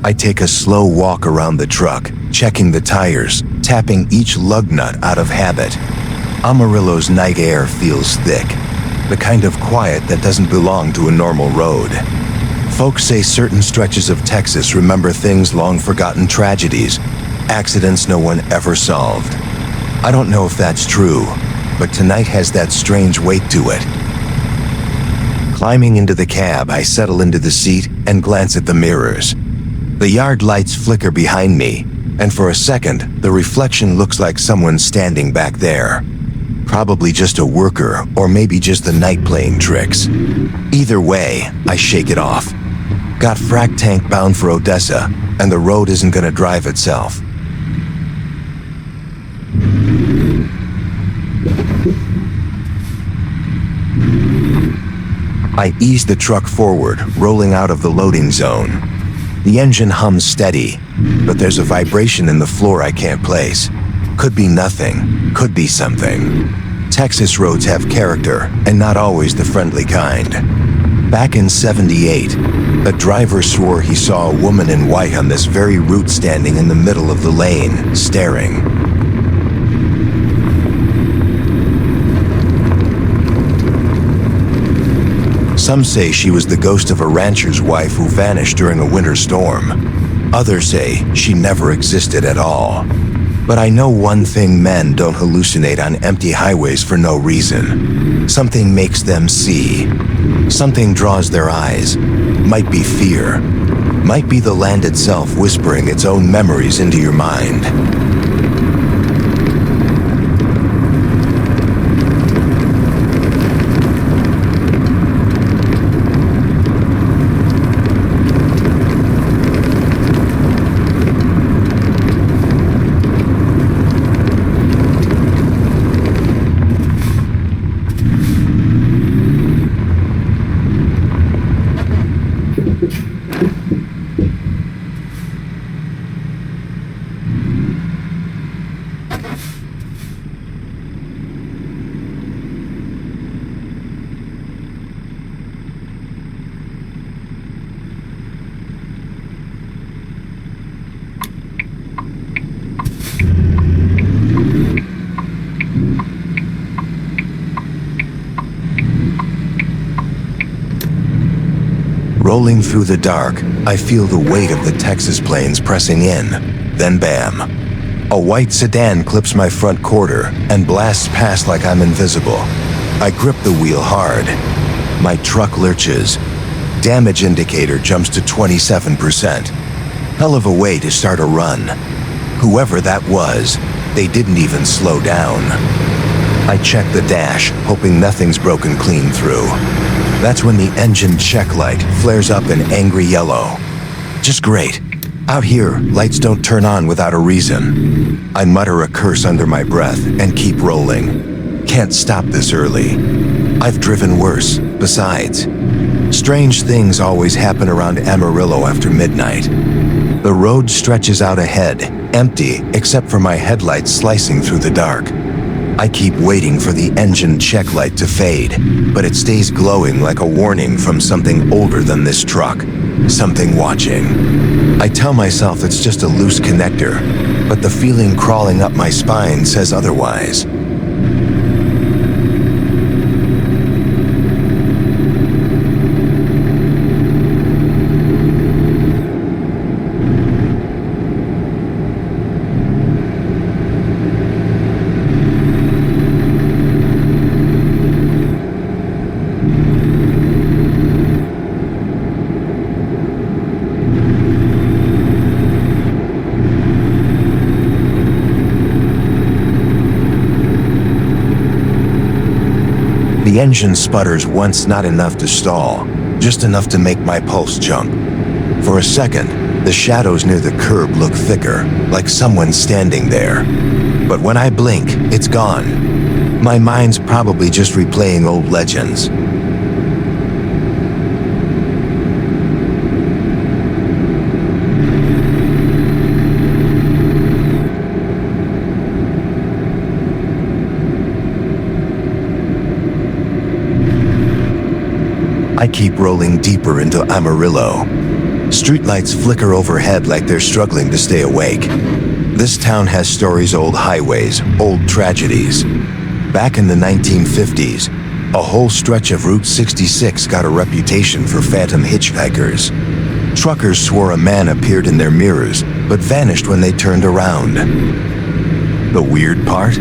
I take a slow walk around the truck, checking the tires, tapping each lug nut out of habit. Amarillo's night air feels thick, the kind of quiet that doesn't belong to a normal road. Folks say certain stretches of Texas remember things long forgotten tragedies, accidents no one ever solved. I don't know if that's true, but tonight has that strange weight to it. Climbing into the cab, I settle into the seat and glance at the mirrors. The yard lights flicker behind me, and for a second, the reflection looks like someone standing back there. Probably just a worker, or maybe just the night playing tricks. Either way, I shake it off. Got Frac Tank bound for Odessa, and the road isn't gonna drive itself. I ease the truck forward, rolling out of the loading zone. The engine hums steady, but there's a vibration in the floor I can't place. Could be nothing, could be something. Texas roads have character, and not always the friendly kind. Back in '78, a driver swore he saw a woman in white on this very route standing in the middle of the lane, staring. Some say she was the ghost of a rancher's wife who vanished during a winter storm. Others say she never existed at all. But I know one thing: men don't hallucinate on empty highways for no reason. Something makes them see. Something draws their eyes. Might be fear. Might be the land itself whispering its own memories into your mind. Rolling through the dark, I feel the weight of the Texas plains pressing in. Then bam. A white sedan clips my front quarter and blasts past like I'm invisible. I grip the wheel hard. My truck lurches. Damage indicator jumps to 27%. Hell of a way to start a run. Whoever that was, they didn't even slow down. I check the dash, hoping nothing's broken clean through. That's when the engine check light flares up in angry yellow. Just great. Out here, lights don't turn on without a reason. I mutter a curse under my breath and keep rolling. Can't stop this early. I've driven worse, besides. Strange things always happen around Amarillo after midnight. The road stretches out ahead, empty except for my headlights slicing through the dark. I keep waiting for the engine check light to fade, but it stays glowing like a warning from something older than this truck. Something watching. I tell myself it's just a loose connector, but the feeling crawling up my spine says otherwise. The engine sputters once, not enough to stall, just enough to make my pulse jump. For a second, the shadows near the curb look thicker, like someone standing there. But when I blink, it's gone. My mind's probably just replaying old legends. I keep rolling deeper into Amarillo. Streetlights flicker overhead like they're struggling to stay awake. This town has stories, old highways, old tragedies. Back in the 1950s, a whole stretch of Route 66 got a reputation for phantom hitchhikers. Truckers swore a man appeared in their mirrors, but vanished when they turned around. The weird part?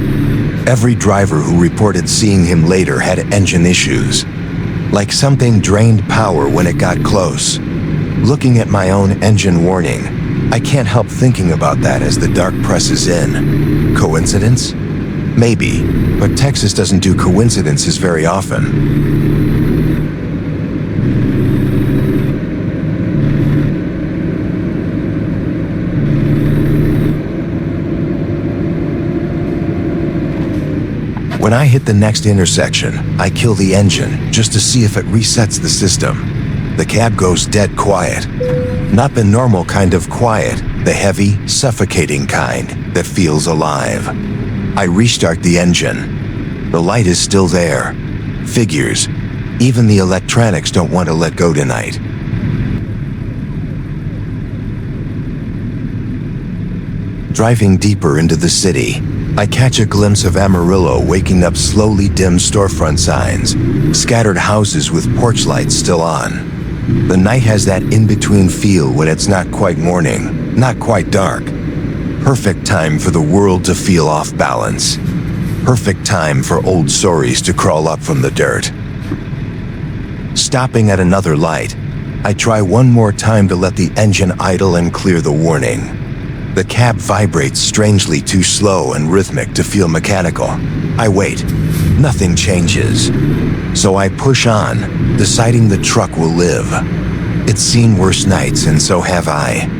Every driver who reported seeing him later had engine issues. Like something drained power when it got close. Looking at my own engine warning, I can't help thinking about that as the dark presses in. Coincidence? Maybe, but Texas doesn't do coincidences very often. When I hit the next intersection, I kill the engine just to see if it resets the system. The cab goes dead quiet. Not the normal kind of quiet, the heavy, suffocating kind that feels alive. I restart the engine. The light is still there. Figures. Even the electronics don't want to let go tonight. Driving deeper into the city, I catch a glimpse of Amarillo waking up slowly dim storefront signs, scattered houses with porch lights still on. The night has that in-between feel when it's not quite morning, not quite dark. Perfect time for the world to feel off balance. Perfect time for old stories to crawl up from the dirt. Stopping at another light, I try one more time to let the engine idle and clear the warning. The cab vibrates strangely too slow and rhythmic to feel mechanical. I wait. Nothing changes. So I push on, deciding the truck will live. It's seen worse nights, and so have I.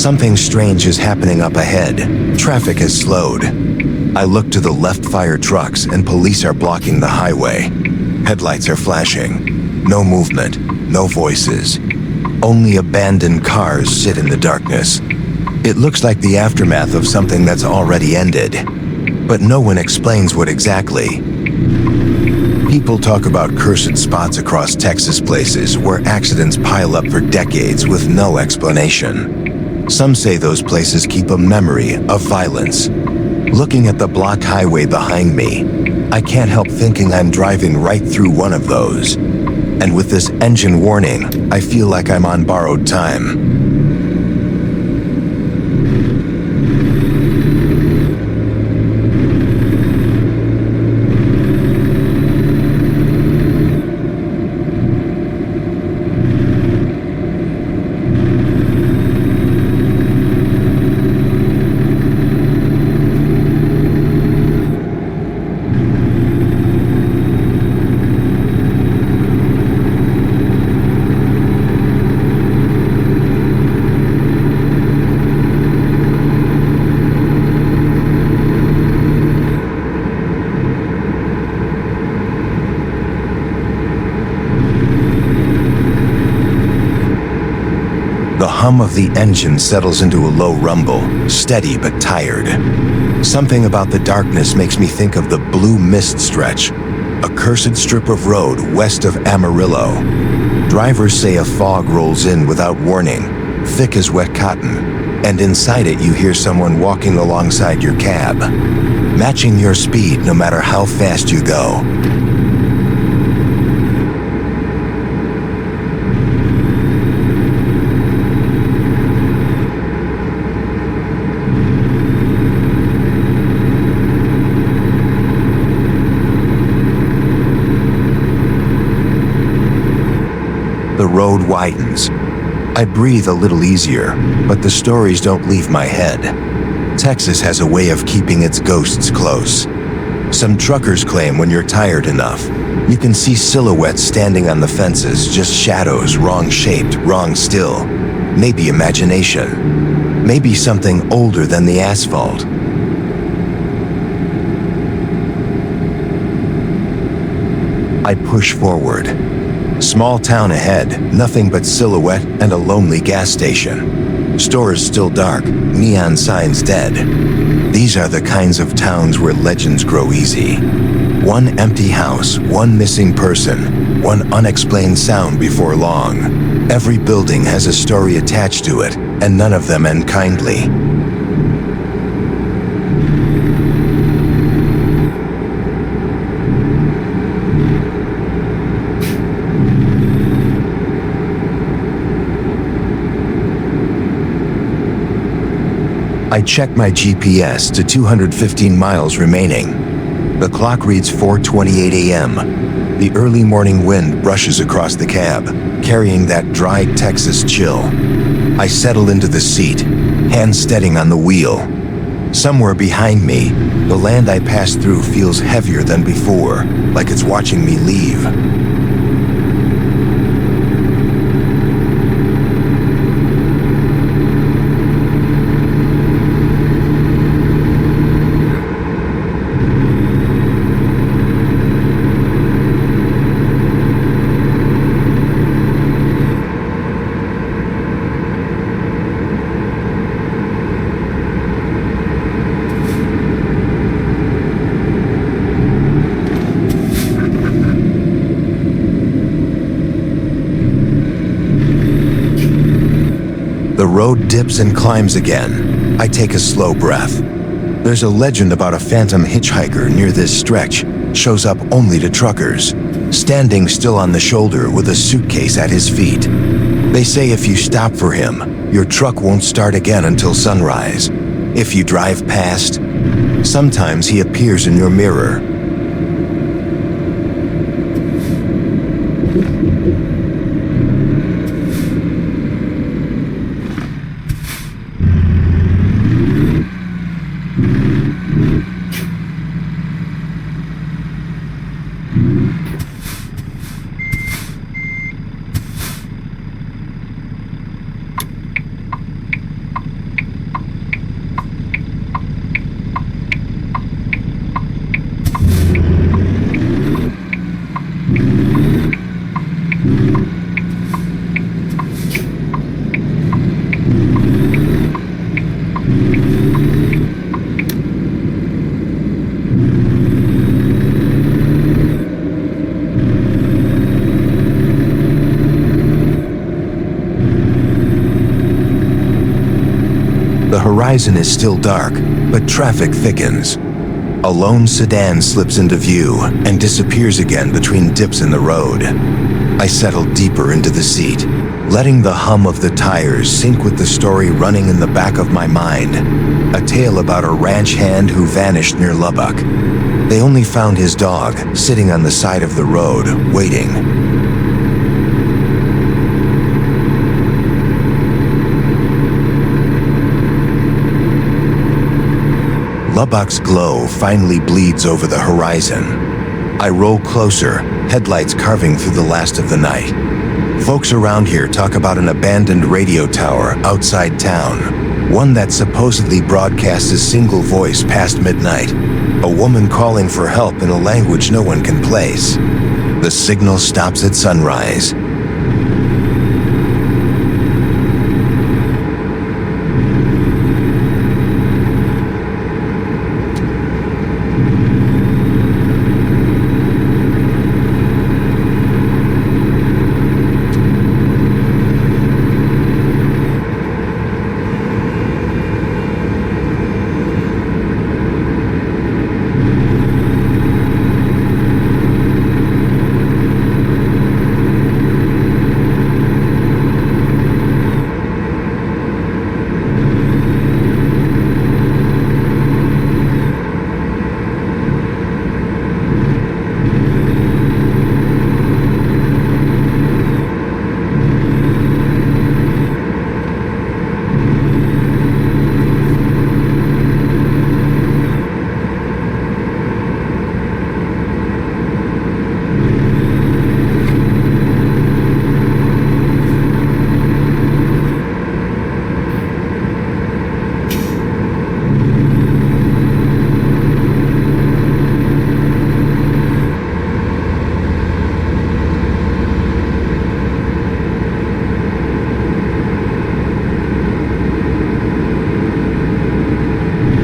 Something strange is happening up ahead. Traffic has slowed. I look to the left, fire trucks and police are blocking the highway. Headlights are flashing. No movement, no voices. Only abandoned cars sit in the darkness. It looks like the aftermath of something that's already ended. but no one explains what exactly. People talk about cursed spots across Texas places where accidents pile up for decades with no explanation. Some say those places keep a memory of violence. Looking at the blocked highway behind me, I can't help thinking I'm driving right through one of those. And with this engine warning, I feel like I'm on borrowed time. The hum of the engine settles into a low rumble, steady but tired. Something about the darkness makes me think of the Blue Mist Stretch, a cursed strip of road west of Amarillo. Drivers say a fog rolls in without warning, thick as wet cotton, and inside it you hear someone walking alongside your cab, matching your speed no matter how fast you go. The road widens. I breathe a little easier, but the stories don't leave my head. Texas has a way of keeping its ghosts close. Some truckers claim when you're tired enough, you can see silhouettes standing on the fences, just shadows, wrong shaped, wrong still. Maybe imagination. Maybe something older than the asphalt. I push forward. Small town ahead, nothing but silhouette and a lonely gas station. Stores still dark, neon signs dead. These are the kinds of towns where legends grow easy. One empty house, one missing person, one unexplained sound before long. Every building has a story attached to it, and none of them end kindly. I check my GPS to 215 miles remaining. The clock reads 4:28 a.m. The early morning wind brushes across the cab, carrying that dry Texas chill. I settle into the seat, hands steadying on the wheel. Somewhere behind me, the land I pass through feels heavier than before, like it's watching me leave. The road dips and climbs again. I take a slow breath. There's a legend about a phantom hitchhiker near this stretch, shows up only to truckers, standing still on the shoulder with a suitcase at his feet. They say if you stop for him, your truck won't start again until sunrise. If you drive past, sometimes he appears in your mirror. horizon is still dark, but traffic thickens. A lone sedan slips into view and disappears again between dips in the road. I settle deeper into the seat, letting the hum of the tires sync with the story running in the back of my mind. A tale about a ranch hand who vanished near Lubbock. They only found his dog sitting on the side of the road, waiting. Lubbock's glow finally bleeds over the horizon. I roll closer, headlights carving through the last of the night. Folks around here talk about an abandoned radio tower outside town, one that supposedly broadcasts a single voice past midnight, a woman calling for help in a language no one can place. The signal stops at sunrise.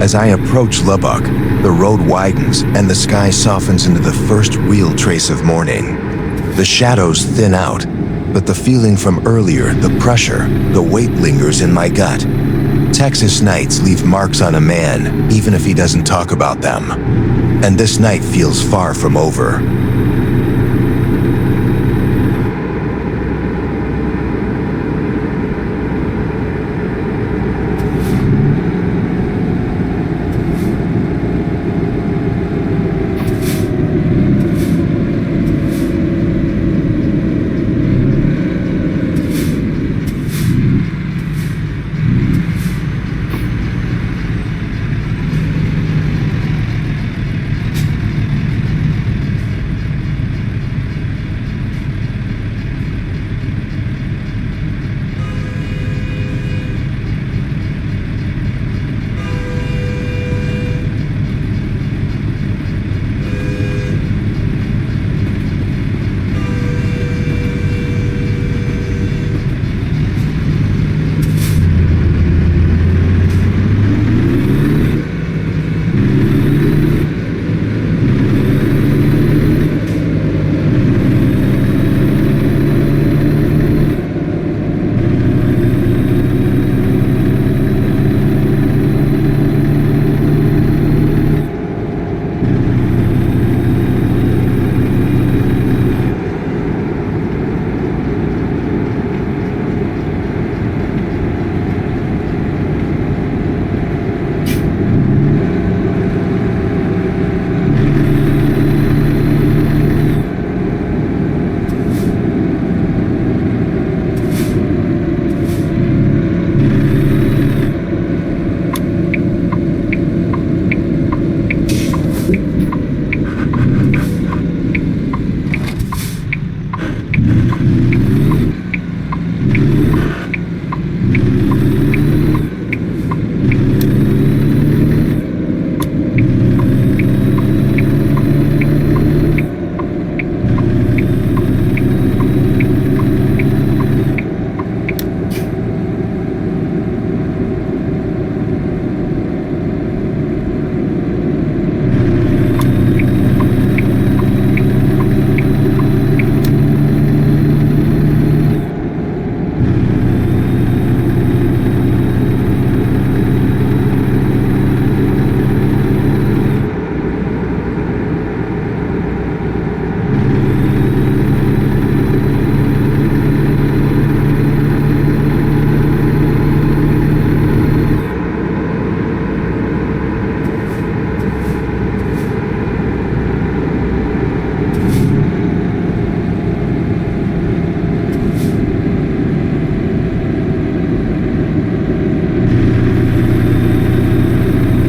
As I approach Lubbock, the road widens and the sky softens into the first real trace of morning. The shadows thin out, but the feeling from earlier, the pressure, the weight lingers in my gut. Texas nights leave marks on a man, even if he doesn't talk about them. And this night feels far from over.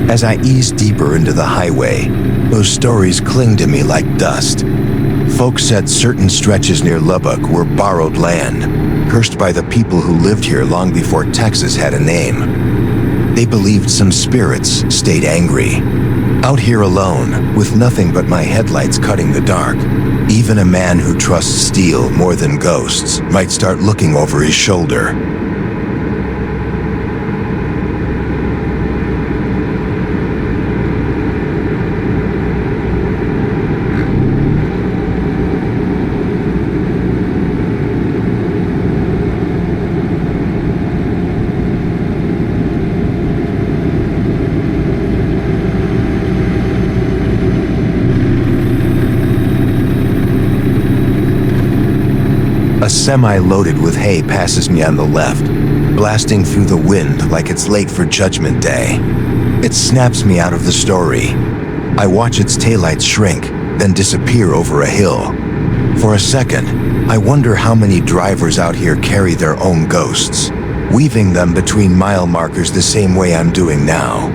As I ease deeper into the highway, those stories cling to me like dust. Folks said certain stretches near Lubbock were borrowed land, cursed by the people who lived here long before Texas had a name. They believed some spirits stayed angry. Out here alone, with nothing but my headlights cutting the dark, even a man who trusts steel more than ghosts might start looking over his shoulder. A semi loaded with hay passes me on the left, blasting through the wind like it's late for Judgment Day. It snaps me out of the story. I watch its taillights shrink, then disappear over a hill. For a second, I wonder how many drivers out here carry their own ghosts, weaving them between mile markers the same way I'm doing now.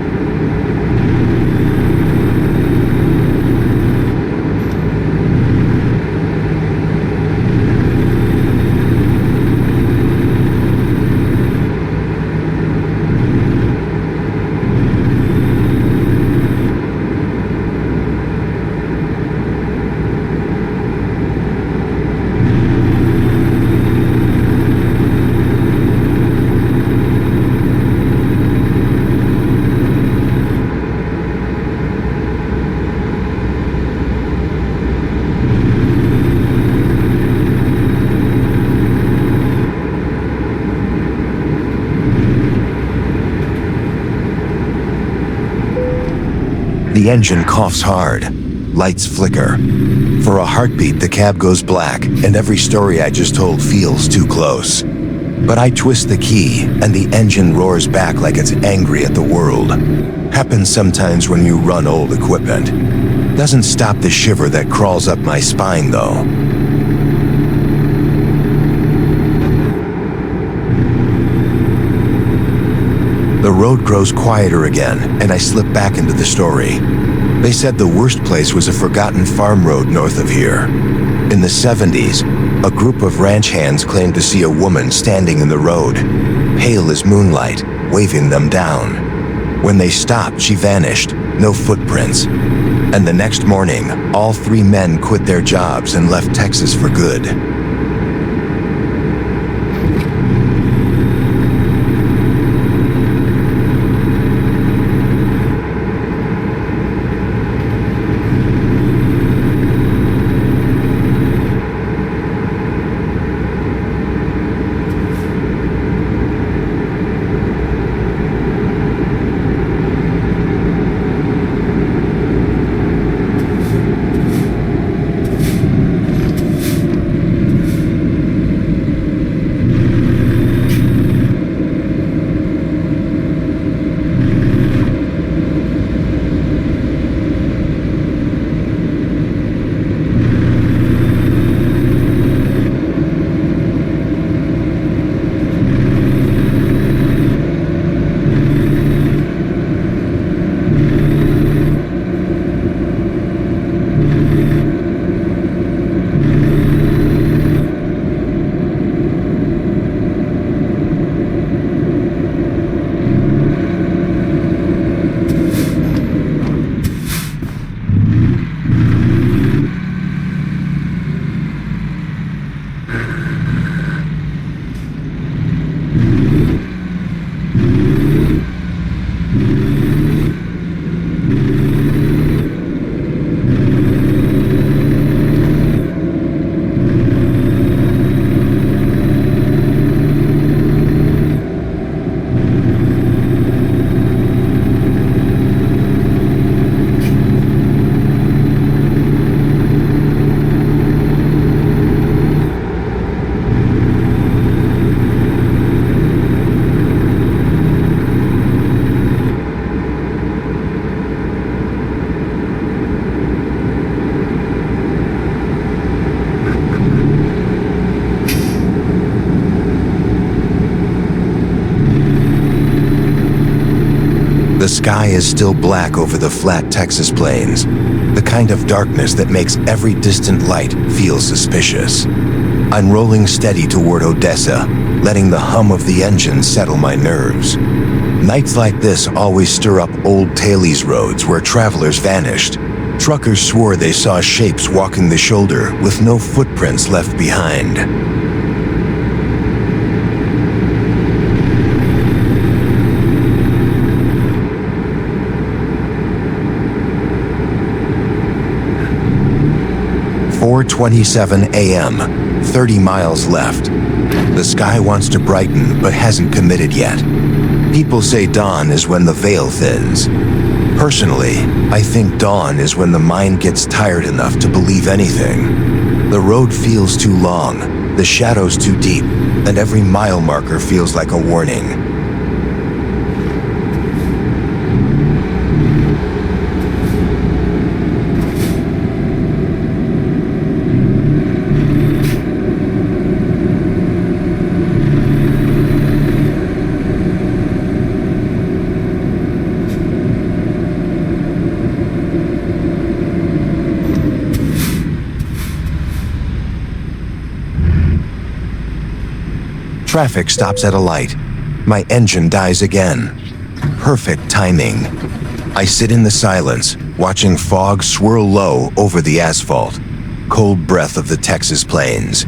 The engine coughs hard. Lights flicker. For a heartbeat, the cab goes black, and every story I just told feels too close. But I twist the key, and the engine roars back like it's angry at the world. Happens sometimes when you run old equipment. Doesn't stop the shiver that crawls up my spine, though. The road grows quieter again, and I slip back into the story. They said the worst place was a forgotten farm road north of here. In the 70s, a group of ranch hands claimed to see a woman standing in the road, pale as moonlight, waving them down. When they stopped, she vanished, no footprints. And the next morning, all 3 men quit their jobs and left Texas for good. sky is still black over the flat Texas plains, the kind of darkness that makes every distant light feel suspicious. I'm rolling steady toward Odessa, letting the hum of the engine settle my nerves. Nights like this always stir up old tailies roads where travelers vanished. Truckers swore they saw shapes walking the shoulder with no footprints left behind. "4:27 a.m., 30 miles left. The sky wants to brighten but hasn't committed yet. People say dawn is when the veil thins. Personally, I think dawn is when the mind gets tired enough to believe anything. The road feels too long, the shadows too deep, and every mile marker feels like a warning. Traffic stops at a light. My engine dies again. Perfect timing. I sit in the silence, watching fog swirl low over the asphalt. Cold breath of the Texas plains.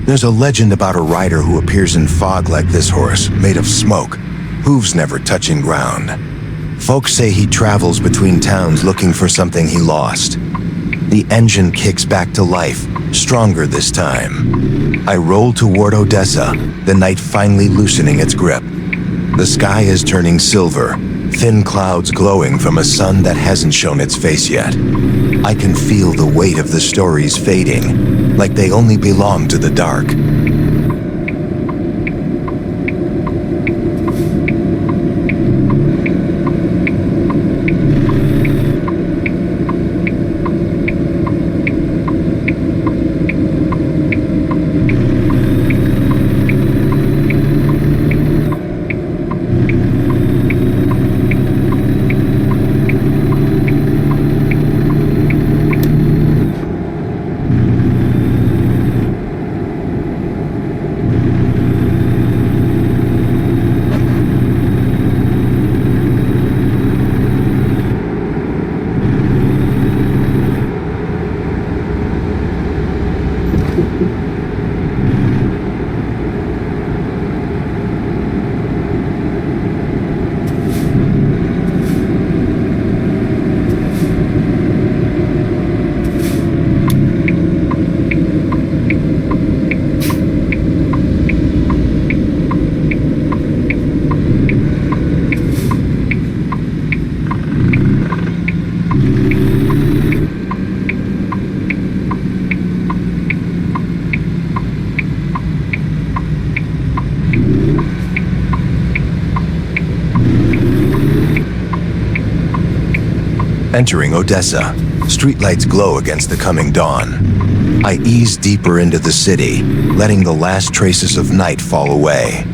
There's a legend about a rider who appears in fog like this horse, made of smoke, hooves never touching ground. Folks say he travels between towns looking for something he lost. The engine kicks back to life, stronger this time. I roll toward Odessa, the night finally loosening its grip. The sky is turning silver, thin clouds glowing from a sun that hasn't shown its face yet. I can feel the weight of the stories fading, like they only belong to the dark. Entering Odessa, streetlights glow against the coming dawn. I ease deeper into the city, letting the last traces of night fall away.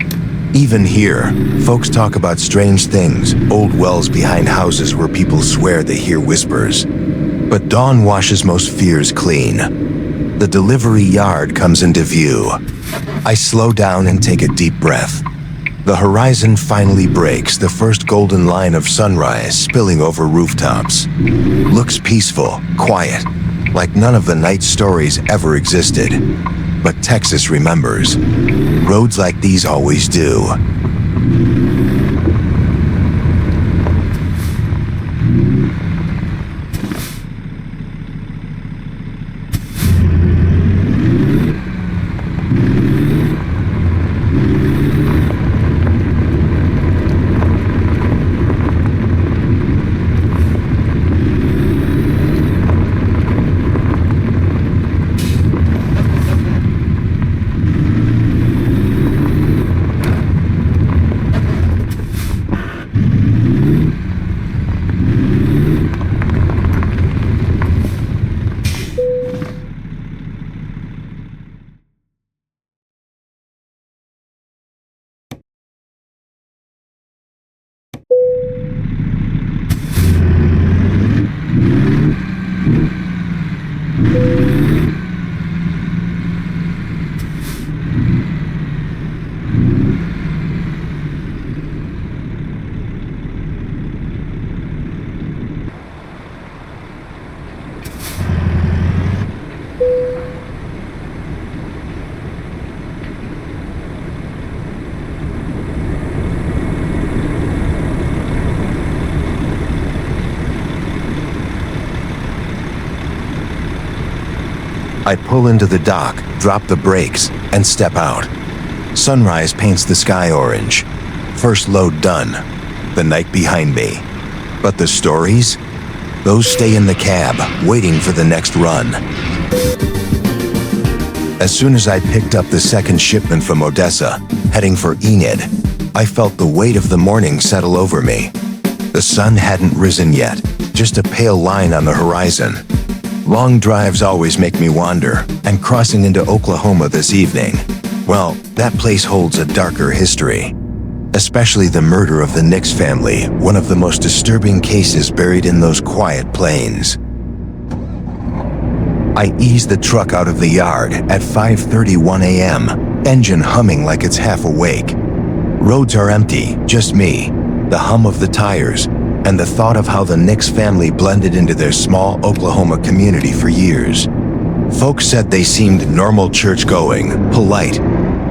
Even here, folks talk about strange things, old wells behind houses where people swear they hear whispers. But dawn washes most fears clean. The delivery yard comes into view. I slow down and take a deep breath. The horizon finally breaks, the first golden line of sunrise spilling over rooftops. Looks peaceful, quiet, like none of the night stories ever existed. But Texas remembers. Roads like these always do. I pull into the dock, drop the brakes, and step out. Sunrise paints the sky orange. First load done. The night behind me. But the stories? Those stay in the cab, waiting for the next run. As soon as I picked up the second shipment from Odessa, heading for Enid, I felt the weight of the morning settle over me. The sun hadn't risen yet, just a pale line on the horizon. Long drives always make me wander, and crossing into Oklahoma this evening, well, that place holds a darker history. Especially the murder of the Nix family, one of the most disturbing cases buried in those quiet plains. I ease the truck out of the yard at 5:31 a.m., engine humming like it's half awake. Roads are empty, just me, the hum of the tires, and the thought of how the Nix family blended into their small Oklahoma community for years. Folks said they seemed normal church-going, polite,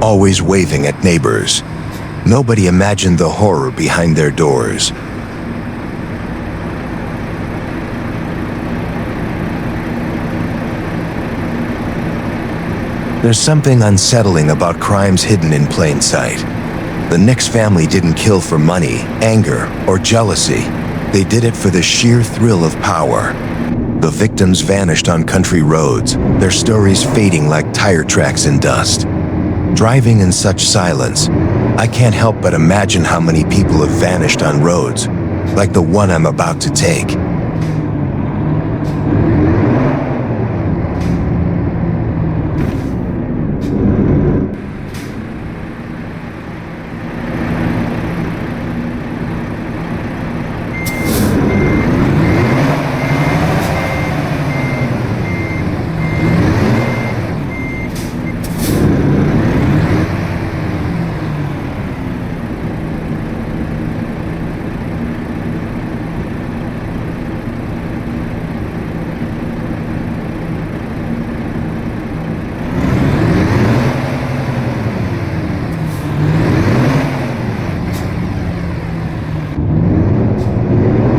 always waving at neighbors. Nobody imagined the horror behind their doors. There's something unsettling about crimes hidden in plain sight. The Nix family didn't kill for money, anger, or jealousy. They did it for the sheer thrill of power. The victims vanished on country roads, their stories fading like tire tracks in dust. Driving in such silence, I can't help but imagine how many people have vanished on roads, like the one I'm about to take.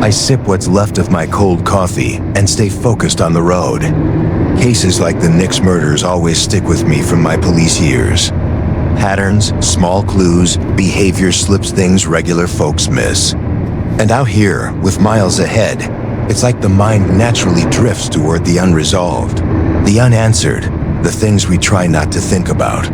I sip what's left of my cold coffee and stay focused on the road. Cases like the Nix murders always stick with me from my police years. Patterns, small clues, behavior slips things regular folks miss. And out here, with miles ahead, it's like the mind naturally drifts toward the unresolved, the unanswered, the things we try not to think about.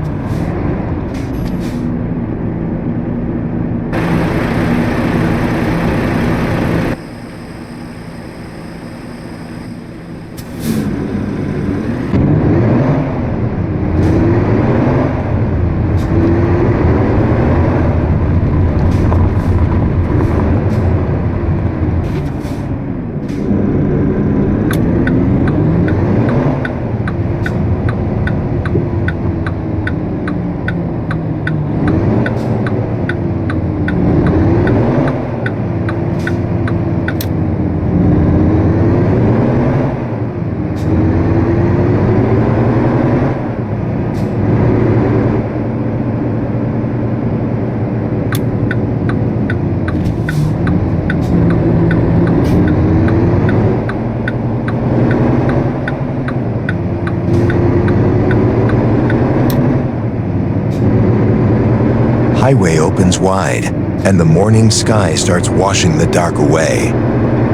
Highway opens wide, and the morning sky starts washing the dark away.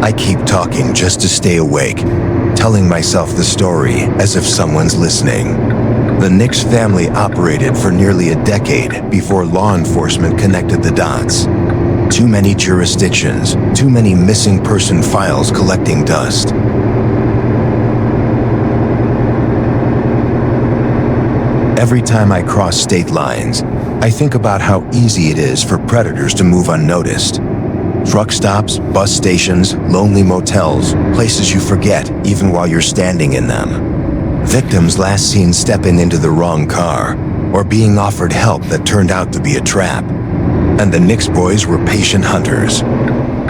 I keep talking just to stay awake, telling myself the story as if someone's listening. The Nix family operated for nearly a decade before law enforcement connected the dots. Too many jurisdictions, too many missing person files collecting dust. Every time I cross state lines, I think about how easy it is for predators to move unnoticed. Truck stops, bus stations, lonely motels, places you forget even while you're standing in them. Victims last seen stepping into the wrong car, or being offered help that turned out to be a trap. And the Nix boys were patient hunters.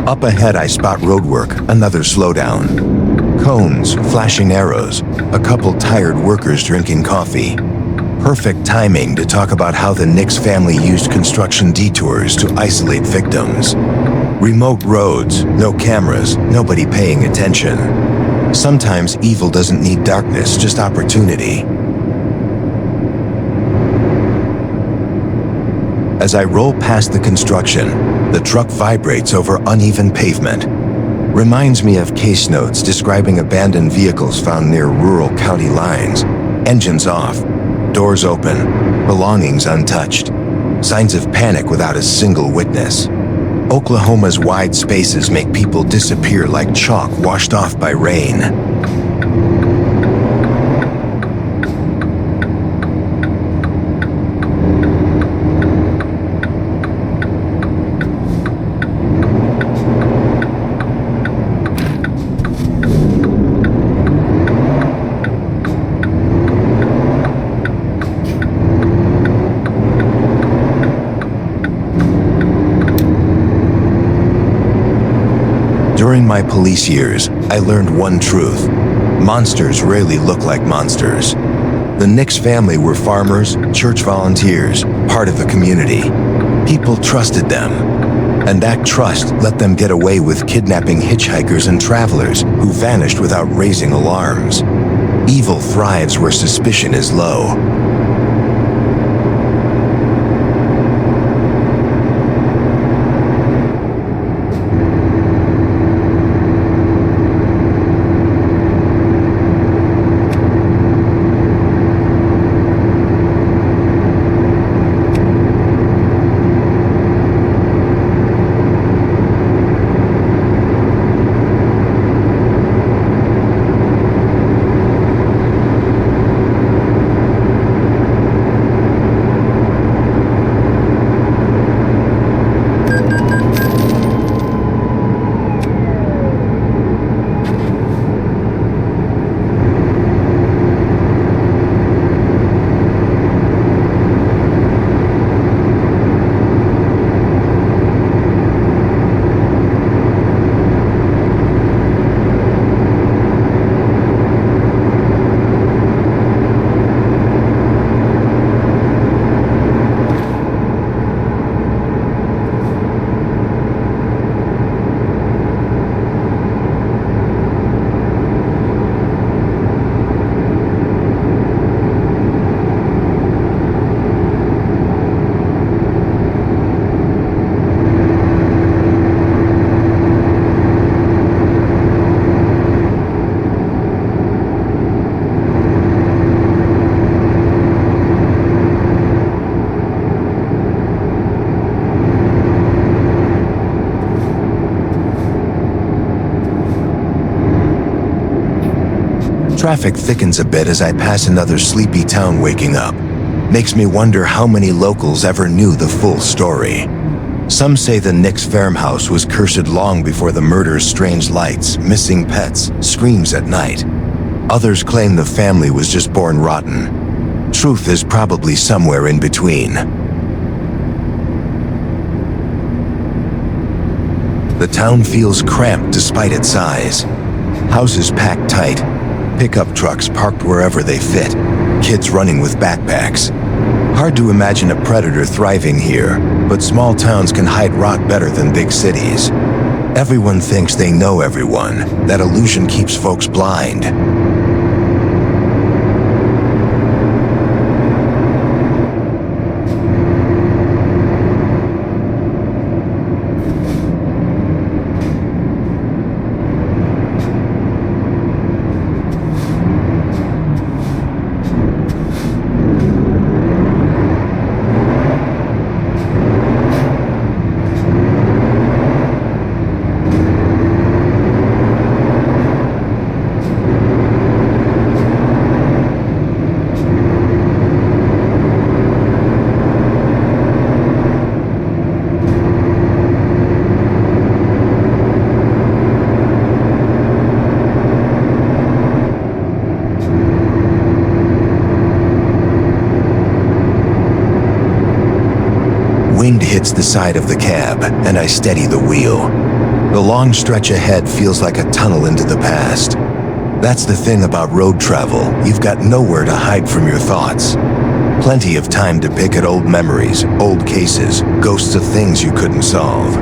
Up ahead I spot roadwork, another slowdown. Cones, flashing arrows, a couple tired workers drinking coffee. Perfect timing to talk about how the Nix family used construction detours to isolate victims. Remote roads, no cameras, nobody paying attention. Sometimes evil doesn't need darkness, just opportunity. As I roll past the construction, the truck vibrates over uneven pavement. Reminds me of case notes describing abandoned vehicles found near rural county lines. Engines off, doors open, belongings untouched. Signs of panic without a single witness. Oklahoma's wide spaces make people disappear like chalk washed off by rain. During my police years, I learned one truth. Monsters rarely look like monsters. The Nix family were farmers, church volunteers, part of the community. People trusted them. And that trust let them get away with kidnapping hitchhikers and travelers who vanished without raising alarms. Evil thrives where suspicion is low. Traffic thickens a bit as I pass another sleepy town waking up. Makes me wonder how many locals ever knew the full story. Some say the Nix farmhouse was cursed long before the murder's strange lights, missing pets, screams at night. Others claim the family was just born rotten. Truth is probably somewhere in between. The town feels cramped despite its size. Houses packed tight. Pickup trucks parked wherever they fit, kids running with backpacks. Hard to imagine a predator thriving here, but small towns can hide rot better than big cities. Everyone thinks they know everyone. That illusion keeps folks blind. Wind hits the side of the cab, and I steady the wheel. The long stretch ahead feels like a tunnel into the past. That's the thing about road travel, you've got nowhere to hide from your thoughts. Plenty of time to pick at old memories, old cases, ghosts of things you couldn't solve.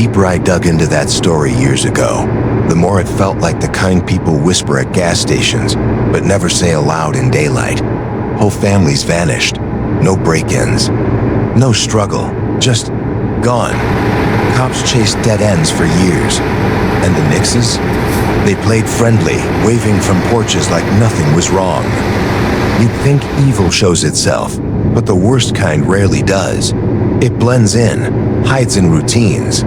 deeper I dug into that story years ago, the more it felt like the kind people whisper at gas stations, but never say aloud in daylight. Whole families vanished. No break-ins. No struggle. Just gone. Cops chased dead ends for years. And the Nixes? They played friendly, waving from porches like nothing was wrong. You'd think evil shows itself, but the worst kind rarely does. It blends in, hides in routines.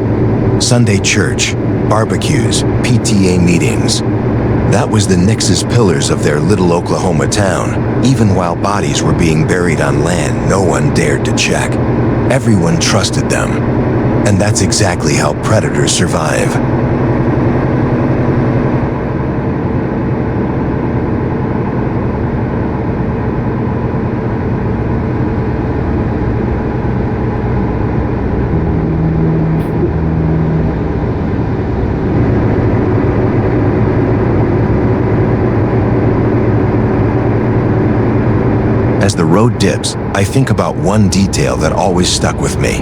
Sunday church, barbecues, PTA meetings. That was the Nix's pillars of their little Oklahoma town. Even while bodies were being buried on land no one dared to check. Everyone trusted them. And that's exactly how predators survive. As the road dips, I think about one detail that always stuck with me.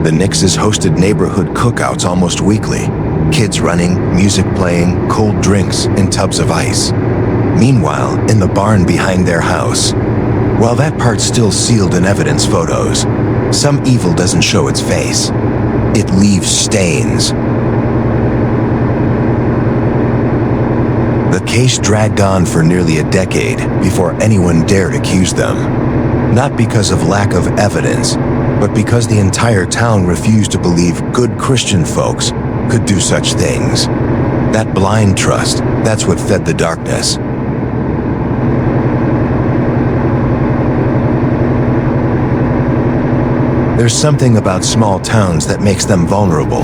The Nixes hosted neighborhood cookouts almost weekly. Kids running, music playing, cold drinks in tubs of ice. Meanwhile, in the barn behind their house, while that part's still sealed in evidence photos, some evil doesn't show its face. It leaves stains. The case dragged on for nearly a decade before anyone dared accuse them. Not because of lack of evidence, but because the entire town refused to believe good Christian folks could do such things. That blind trust, that's what fed the darkness. There's something about small towns that makes them vulnerable.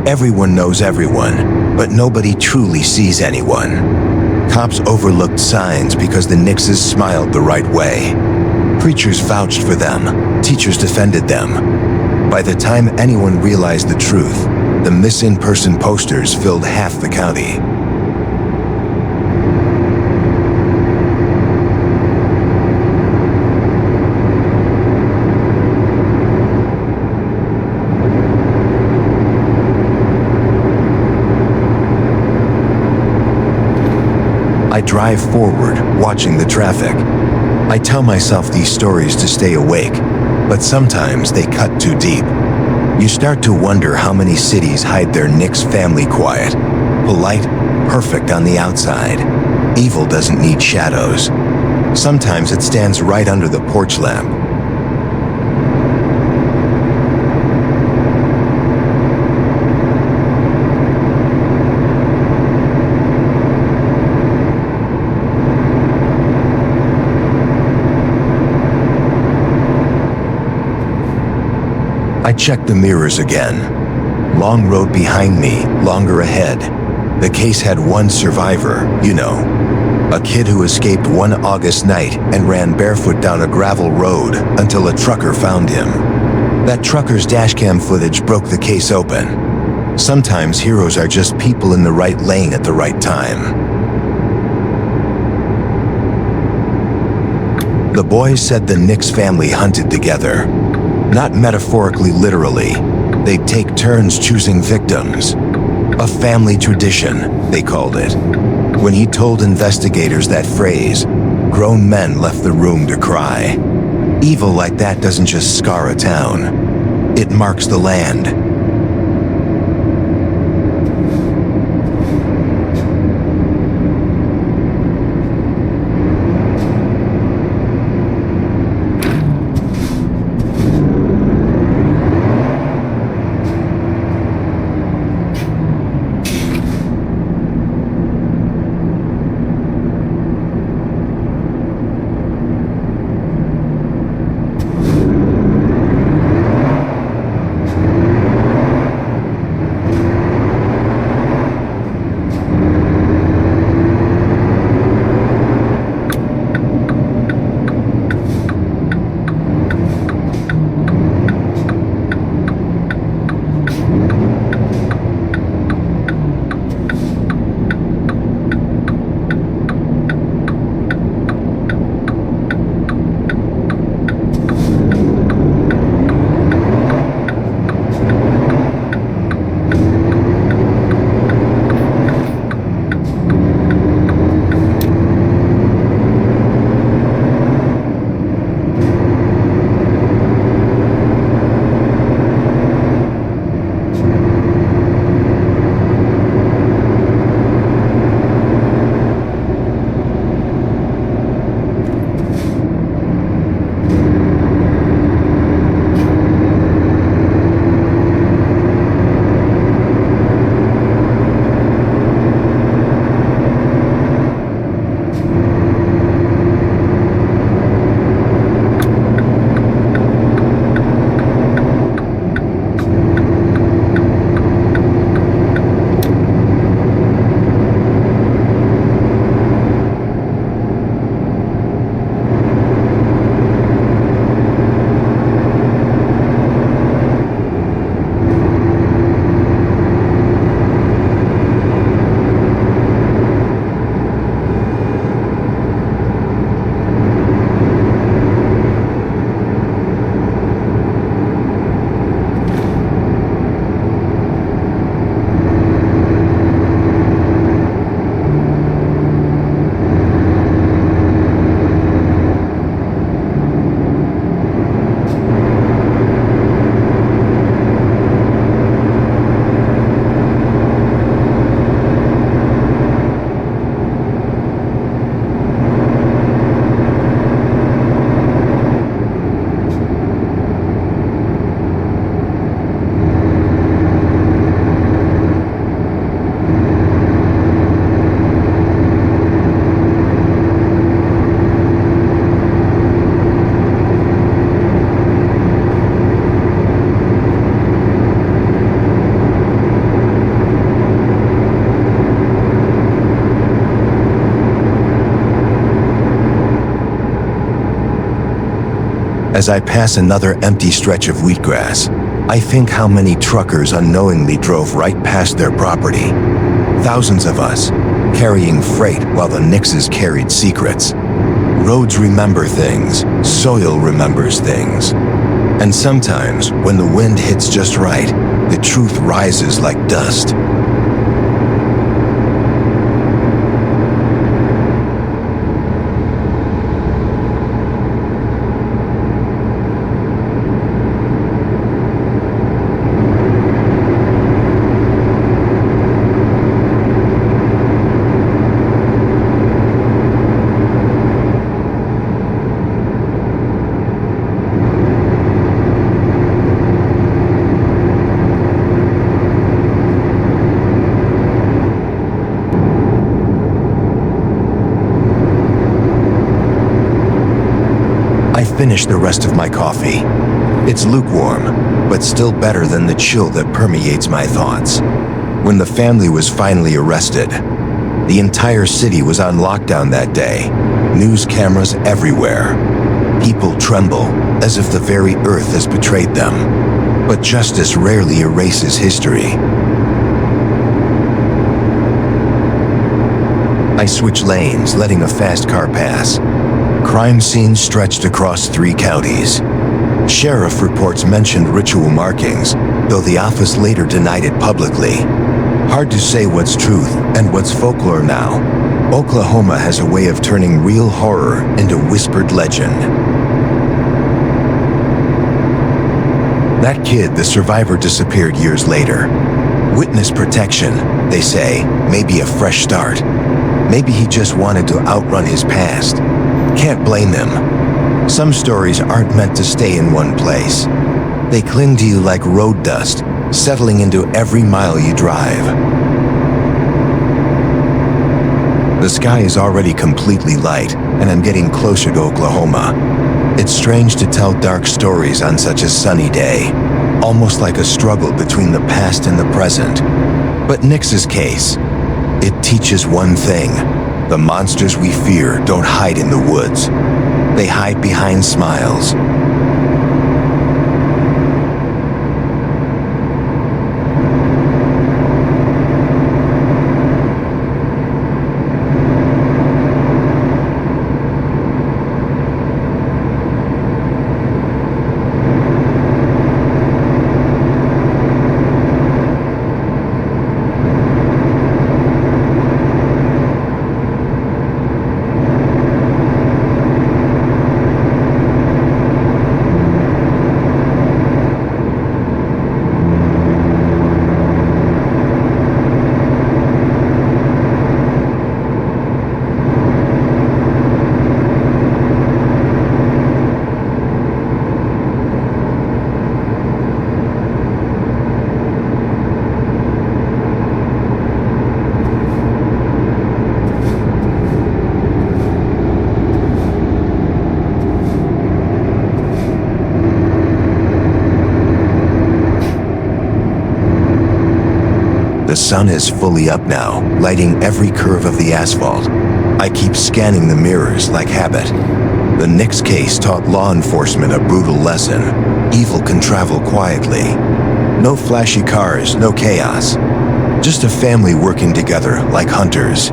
Everyone knows everyone, but nobody truly sees anyone. Cops overlooked signs because the Nixes smiled the right way. Preachers vouched for them. Teachers defended them. By the time anyone realized the truth, the miss-in-person posters filled half the county. I drive forward, watching the traffic. I tell myself these stories to stay awake, but sometimes they cut too deep. You start to wonder how many cities hide their Nix family quiet. Polite, perfect on the outside. Evil doesn't need shadows. Sometimes it stands right under the porch lamp. I checked the mirrors again. Long road behind me, longer ahead. The case had one survivor, you know. A kid who escaped one August night and ran barefoot down a gravel road until a trucker found him. That trucker's dashcam footage broke the case open. Sometimes heroes are just people in the right lane at the right time. The boys said the Nix family hunted together. Not metaphorically, literally. They'd take turns choosing victims. A family tradition, they called it. When he told investigators that phrase, grown men left the room to cry. Evil like that doesn't just scar a town. It marks the land. As I pass another empty stretch of wheatgrass, I think how many truckers unknowingly drove right past their property. Thousands of us, carrying freight while the Nixes carried secrets. Roads remember things, soil remembers things. And sometimes, when the wind hits just right, the truth rises like dust. Finish the rest of my coffee. It's lukewarm, but still better than the chill that permeates my thoughts. When the family was finally arrested, the entire city was on lockdown that day. News cameras everywhere. People tremble as if the very earth has betrayed them. But justice rarely erases history. I switch lanes, letting a fast car pass. Crime scenes stretched across 3 counties. Sheriff reports mentioned ritual markings, though the office later denied it publicly. Hard to say what's truth and what's folklore now. Oklahoma has a way of turning real horror into whispered legend. That kid, the survivor, disappeared years later. Witness protection, they say, may be a fresh start. Maybe he just wanted to outrun his past. Can't blame them. Some stories aren't meant to stay in one place. They cling to you like road dust, settling into every mile you drive. The sky is already completely light, and I'm getting closer to Oklahoma. It's strange to tell dark stories on such a sunny day, almost like a struggle between the past and the present. But Nix's case, it teaches one thing. The monsters we fear don't hide in the woods. They hide behind smiles. The sun is fully up now, lighting every curve of the asphalt. I keep scanning the mirrors like habit. The Nix case taught law enforcement a brutal lesson. Evil can travel quietly. No flashy cars, no chaos. Just a family working together like hunters.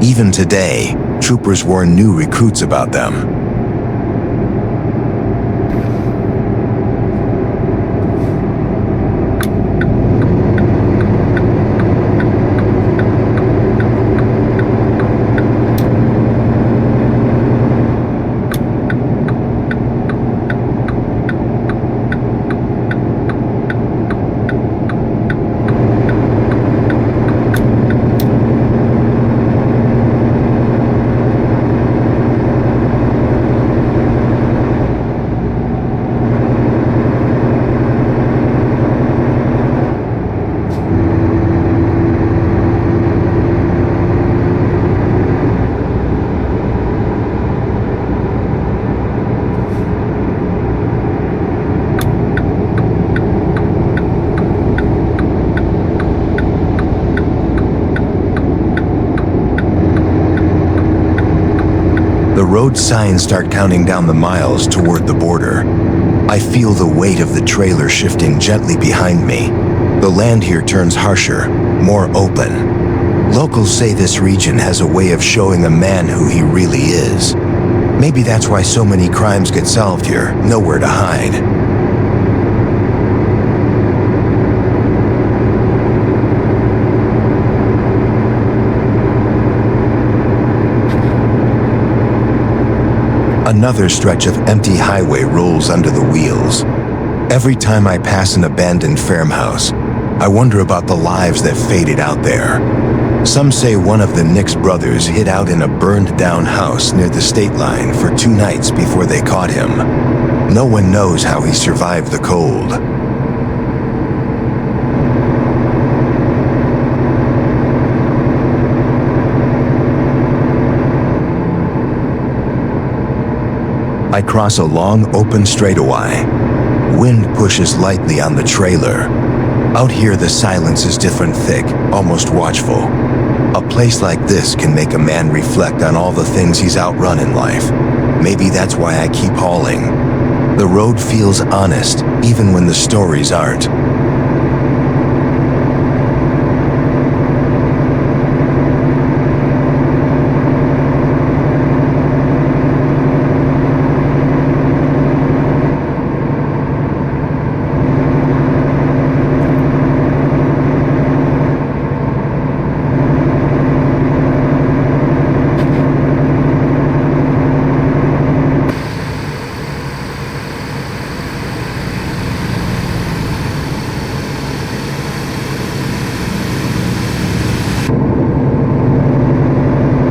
Even today, troopers warn new recruits about them. road signs start counting down the miles toward the border. I feel the weight of the trailer shifting gently behind me. The land here turns harsher, more open. Locals say this region has a way of showing a man who he really is. Maybe that's why so many crimes get solved here, nowhere to hide. Another stretch of empty highway rolls under the wheels. Every time I pass an abandoned farmhouse, I wonder about the lives that faded out there. Some say one of the Nix brothers hid out in a burned-down house near the state line for 2 nights before they caught him. No one knows how he survived the cold. I cross a long, open straightaway. Wind pushes lightly on the trailer. Out here, the silence is different, thick, almost watchful. A place like this can make a man reflect on all the things he's outrun in life. Maybe that's why I keep hauling. The road feels honest, even when the stories aren't.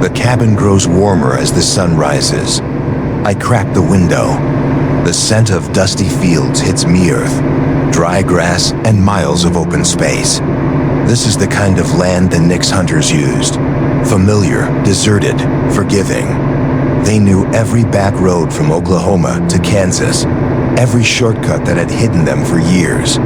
The cabin grows warmer as the sun rises. I crack the window. The scent of dusty fields hits me earth, dry grass and miles of open space. This is the kind of land the Nix hunters used. Familiar, deserted, forgiving. They knew every back road from Oklahoma to Kansas, every shortcut that had hidden them for years.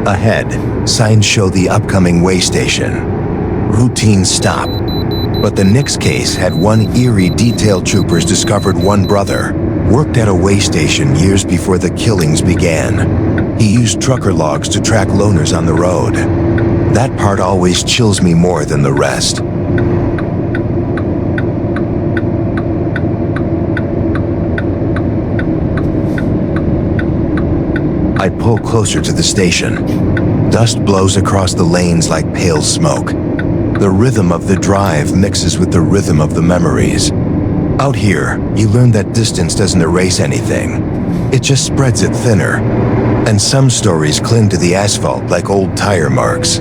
Ahead, signs show the upcoming way station. Routine stop. But the Nix case had one eerie detail troopers discovered one brother worked at a way station years before the killings began. He used trucker logs to track loners on the road. That part always chills me more than the rest. I pull closer to the station. Dust blows across the lanes like pale smoke. The rhythm of the drive mixes with the rhythm of the memories. Out here, you learn that distance doesn't erase anything. It just spreads it thinner. And some stories cling to the asphalt like old tire marks.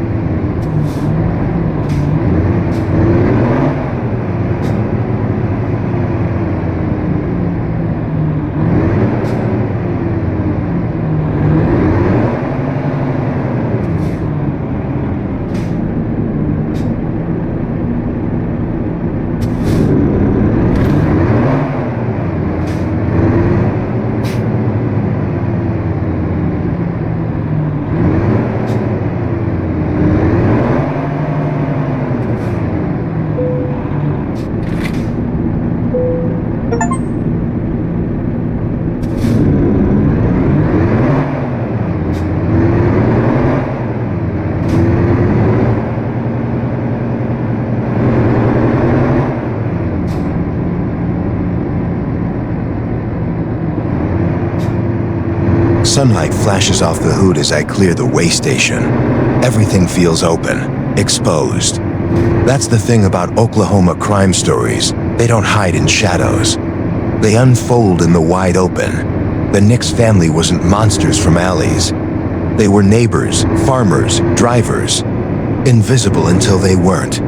Sunlight flashes off the hood as I clear the way station. Everything feels open, exposed. That's the thing about Oklahoma crime stories. They don't hide in shadows. They unfold in the wide open. The Nix family wasn't monsters from alleys. They were neighbors, farmers, drivers. Invisible until they weren't.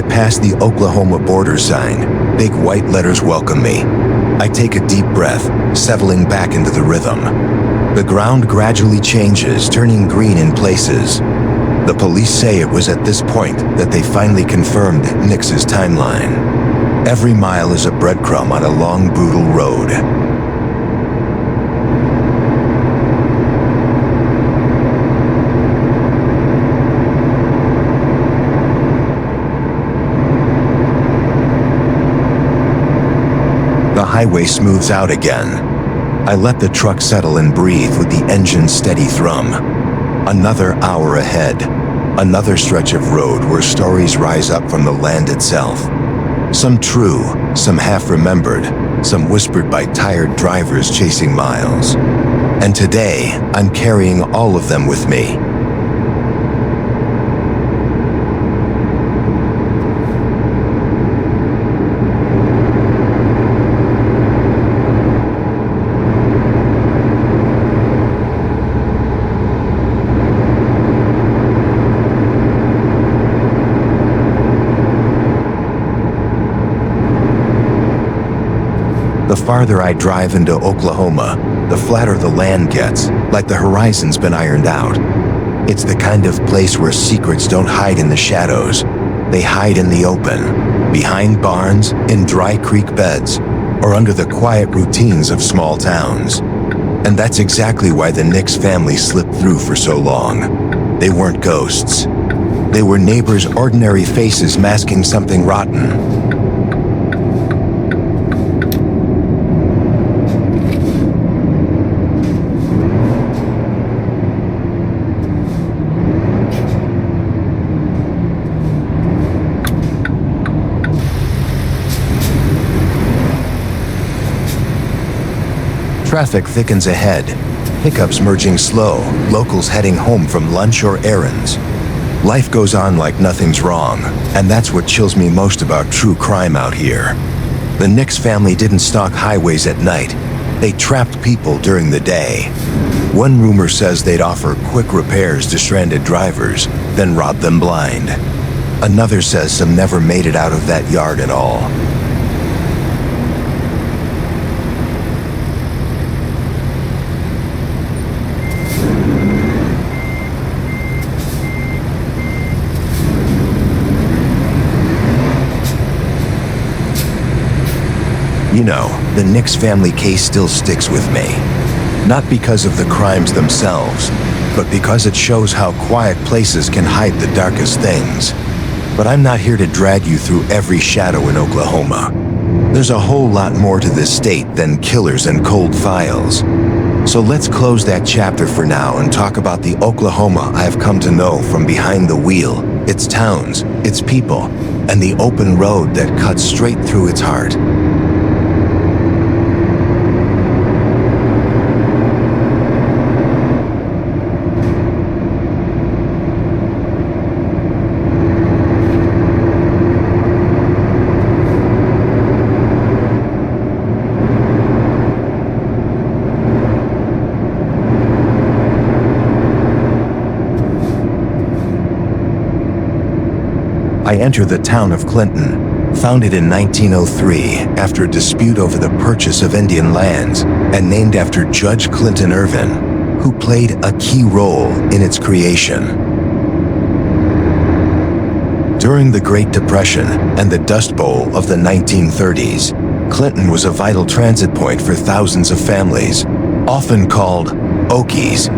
Past the Oklahoma border sign, big white letters welcome me. I take a deep breath, settling back into the rhythm. The ground gradually changes, turning green in places. The police say it was at this point that they finally confirmed Nix's timeline. Every mile is a breadcrumb on a long, brutal road. The highway smooths out again. I let the truck settle and breathe with the engine's steady thrum. Another hour ahead. Another stretch of road where stories rise up from the land itself. Some true, some half-remembered, some whispered by tired drivers chasing miles. And today, I'm carrying all of them with me. The farther I drive into Oklahoma, the flatter the land gets, like the horizon's been ironed out. It's the kind of place where secrets don't hide in the shadows. They hide in the open, behind barns, in dry creek beds, or under the quiet routines of small towns. And that's exactly why the Nix family slipped through for so long. They weren't ghosts. They were neighbors' ordinary faces masking something rotten. Traffic thickens ahead, pickups merging slow, locals heading home from lunch or errands. Life goes on like nothing's wrong, and that's what chills me most about true crime out here. The Nix family didn't stalk highways at night. They trapped people during the day. One rumor says they'd offer quick repairs to stranded drivers, then rob them blind. Another says some never made it out of that yard at all. You know, the Nix family case still sticks with me. Not because of the crimes themselves, but because it shows how quiet places can hide the darkest things. But I'm not here to drag you through every shadow in Oklahoma. There's a whole lot more to this state than killers and cold files. So let's close that chapter for now and talk about the Oklahoma I've come to know from behind the wheel, its towns, its people, and the open road that cuts straight through its heart. I enter the town of Clinton, founded in 1903 after a dispute over the purchase of Indian lands and named after Judge Clinton Irvin, who played a key role in its creation. During the Great Depression and the Dust Bowl of the 1930s, Clinton was a vital transit point for thousands of families, often called Okies,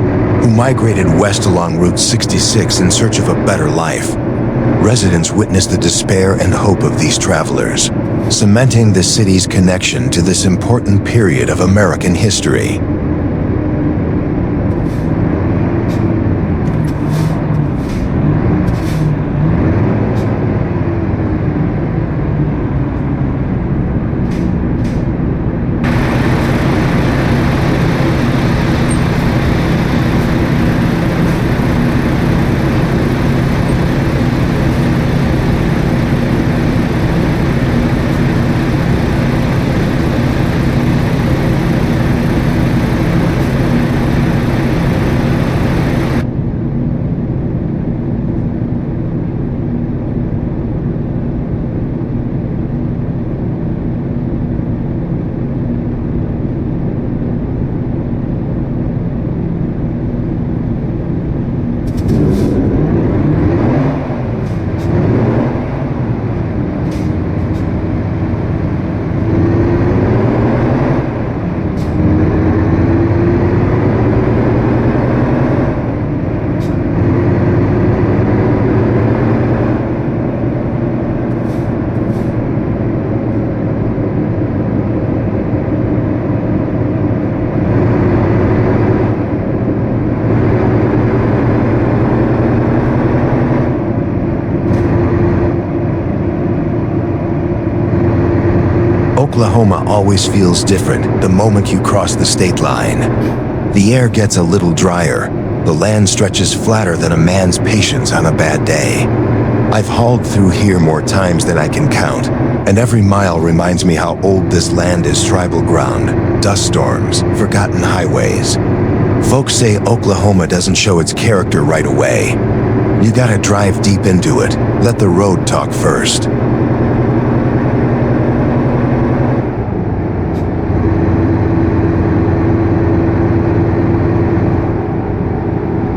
who migrated west along Route 66 in search of a better life. Residents witnessed the despair and hope of these travelers, cementing the city's connection to this important period of American history. Oklahoma always feels different the moment you cross the state line. The air gets a little drier. The land stretches flatter than a man's patience on a bad day. I've hauled through here more times than I can count, and every mile reminds me how old this land is: tribal ground, dust storms, forgotten highways. Folks say Oklahoma doesn't show its character right away. You gotta drive deep into it. Let the road talk first.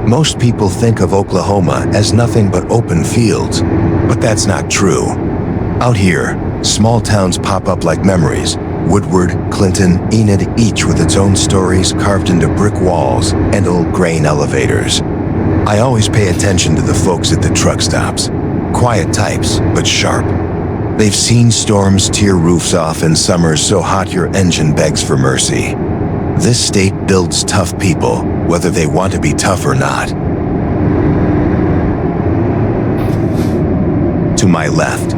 Most people think of Oklahoma as nothing but open fields, but that's not true. Out here, small towns pop up like memories. Woodward, Clinton, Enid, each with its own stories carved into brick walls and old grain elevators. I always pay attention to the folks at the truck stops. Quiet types, but sharp. They've seen storms tear roofs off and summers so hot your engine begs for mercy. This state builds tough people, whether they want to be tough or not. To my left,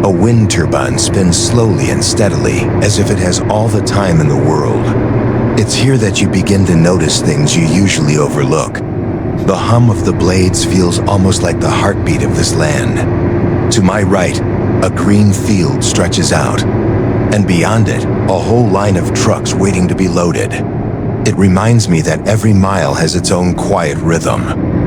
a wind turbine spins slowly and steadily, as if it has all the time in the world. It's here that you begin to notice things you usually overlook. The hum of the blades feels almost like the heartbeat of this land. To my right, a green field stretches out, and beyond it, a whole line of trucks waiting to be loaded. It reminds me that every mile has its own quiet rhythm.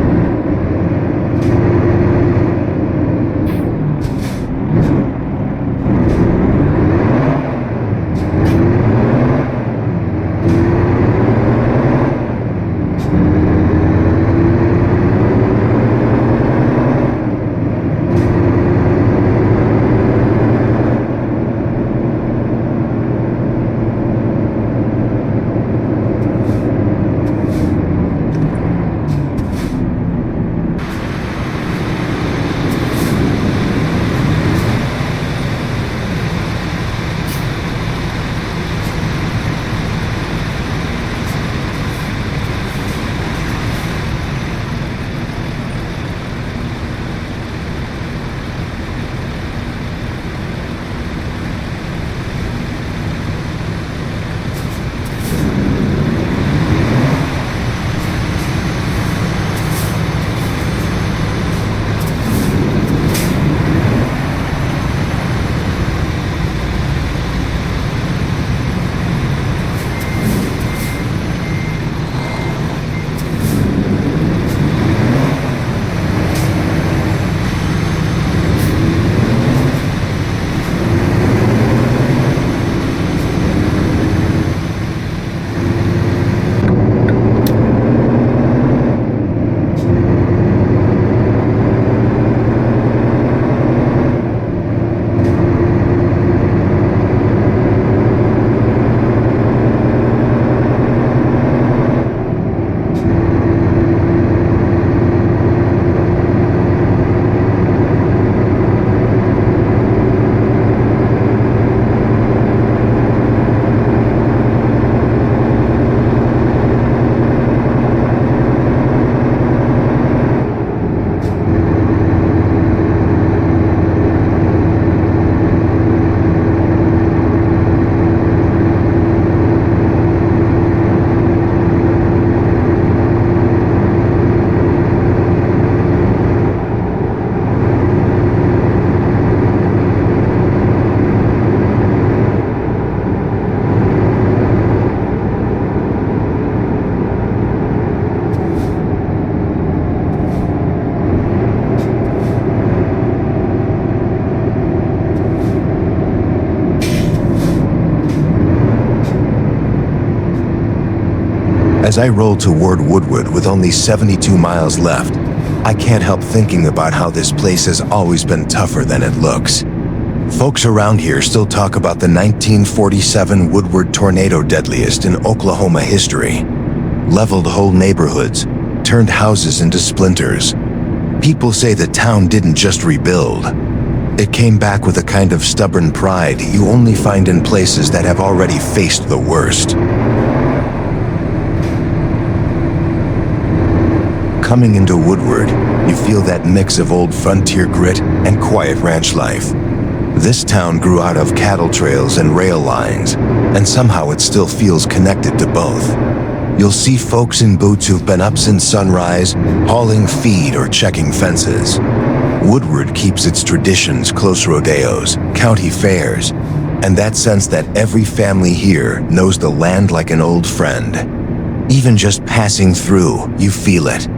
As I roll toward Woodward with only 72 miles left, I can't help thinking about how this place has always been tougher than it looks. Folks around here still talk about the 1947 Woodward tornado deadliest in Oklahoma history. Leveled whole neighborhoods, turned houses into splinters. People say the town didn't just rebuild. It came back with a kind of stubborn pride you only find in places that have already faced the worst. Coming into Woodward, you feel that mix of old frontier grit and quiet ranch life. This town grew out of cattle trails and rail lines, and somehow it still feels connected to both. You'll see folks in boots who've been up since sunrise, hauling feed or checking fences. Woodward keeps its traditions, close rodeos, county fairs, and that sense that every family here knows the land like an old friend. Even just passing through, you feel it.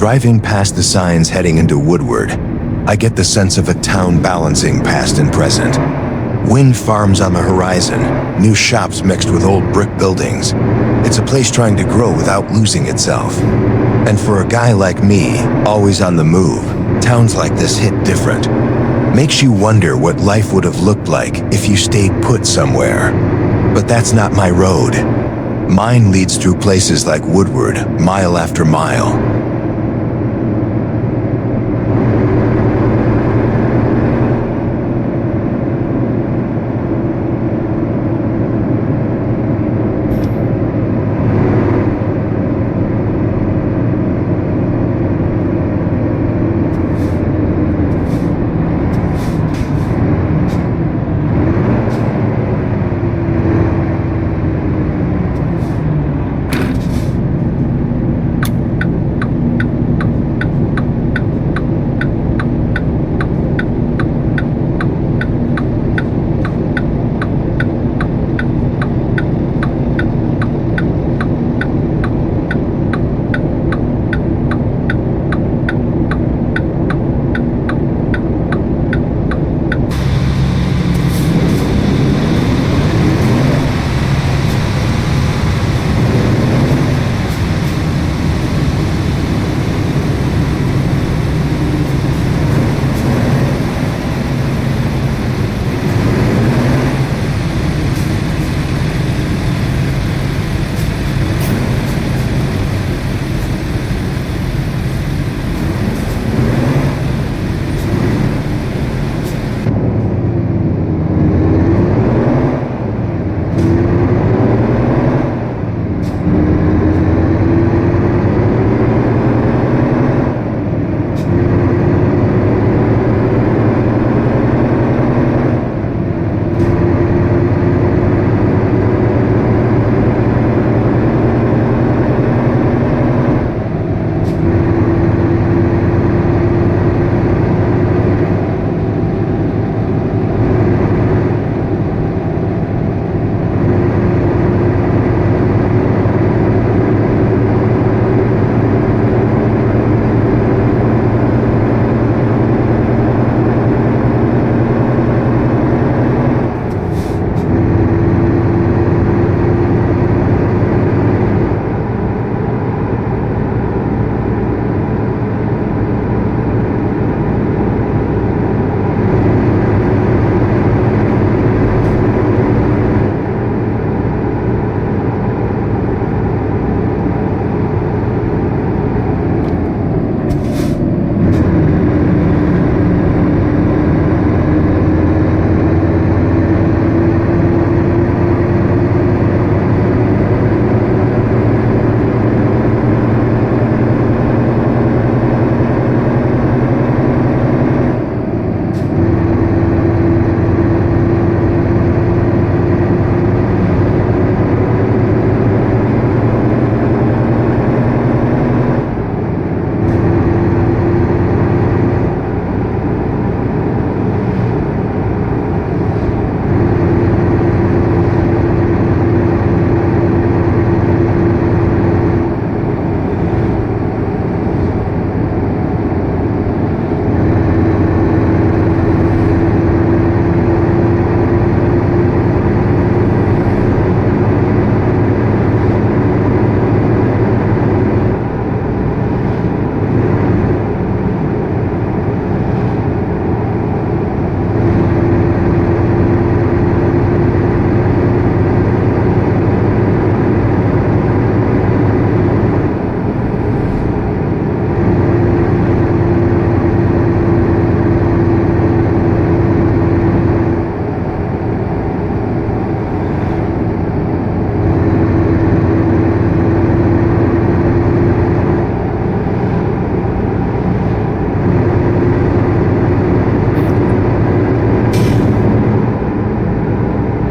Driving past the signs heading into Woodward, I get the sense of a town balancing past and present. Wind farms on the horizon, new shops mixed with old brick buildings. It's a place trying to grow without losing itself. And for a guy like me, always on the move, towns like this hit different. Makes you wonder what life would have looked like if you stayed put somewhere. But that's not my road. Mine leads through places like Woodward, mile after mile.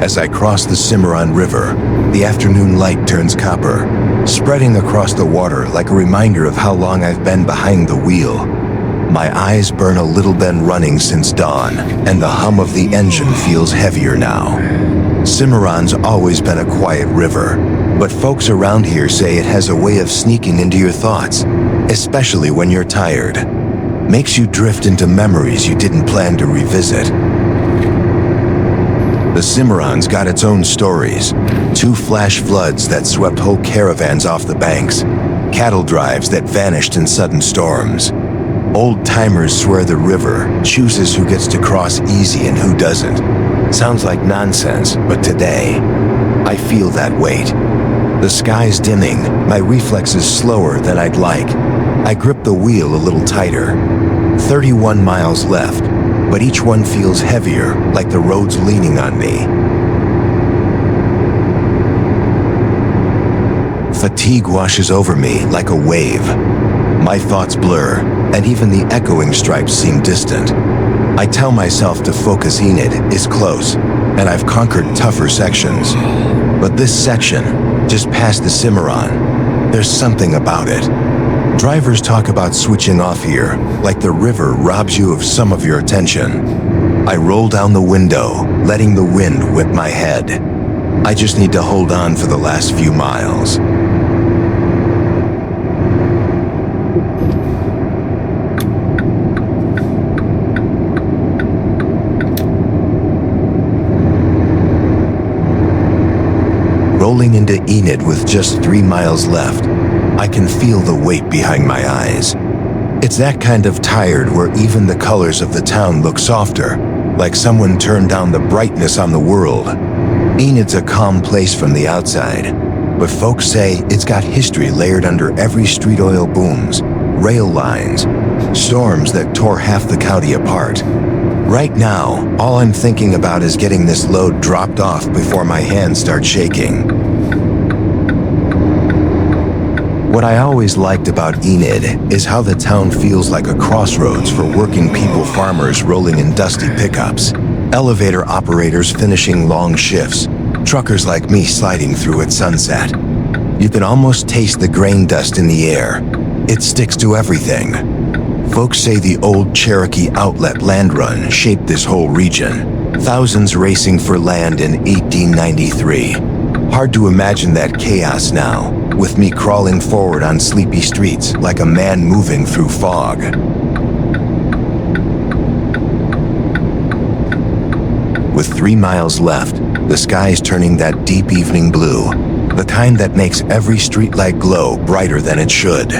As I cross the Cimarron River, the afternoon light turns copper, spreading across the water like a reminder of how long I've been behind the wheel. My eyes burn a little, been running since dawn, and the hum of the engine feels heavier now. Cimarron's always been a quiet river, but folks around here say it has a way of sneaking into your thoughts, especially when you're tired. Makes you drift into memories you didn't plan to revisit. The Cimarron's got its own stories. 2 flash floods that swept whole caravans off the banks, cattle drives that vanished in sudden storms. Old-timers swear the river chooses who gets to cross easy and who doesn't. Sounds like nonsense, but today, I feel that weight. The sky's dimming, my reflexes slower than I'd like. I grip the wheel a little tighter. 31 miles left, but each one feels heavier, like the road's leaning on me. Fatigue washes over me like a wave. My thoughts blur, and even the echoing stripes seem distant. I tell myself to focus. Enid is close, and I've conquered tougher sections. But this section, just past the Cimarron, there's something about it. Drivers talk about switching off here, like the river robs you of some of your attention. I roll down the window, letting the wind whip my head. I just need to hold on for the last few miles. Rolling into Enid with just 3 miles left, I can feel the weight behind my eyes. It's that kind of tired where even the colors of the town look softer, like someone turned down the brightness on the world. Enid's a calm place from the outside, but folks say it's got history layered under every street. Oil booms, rail lines, storms that tore half the county apart. Right now, all I'm thinking about is getting this load dropped off before my hands start shaking. What I always liked about Enid is how the town feels like a crossroads for working people, farmers rolling in dusty pickups, elevator operators finishing long shifts, truckers like me sliding through at sunset. You can almost taste the grain dust in the air. It sticks to everything. Folks say the old Cherokee outlet land run shaped this whole region, thousands racing for land in 1893. Hard to imagine that chaos now, with me crawling forward on sleepy streets like a man moving through fog. With 3 miles left, the sky's turning that deep evening blue, the kind that makes every streetlight glow brighter than it should.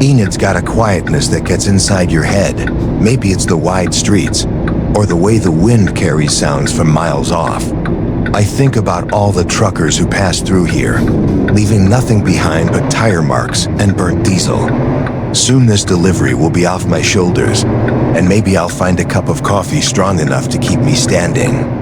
Enid's got a quietness that gets inside your head. Maybe it's the wide streets, or the way the wind carries sounds from miles off. I think about all the truckers who pass through here, leaving nothing behind but tire marks and burnt diesel. Soon this delivery will be off my shoulders, and maybe I'll find a cup of coffee strong enough to keep me standing.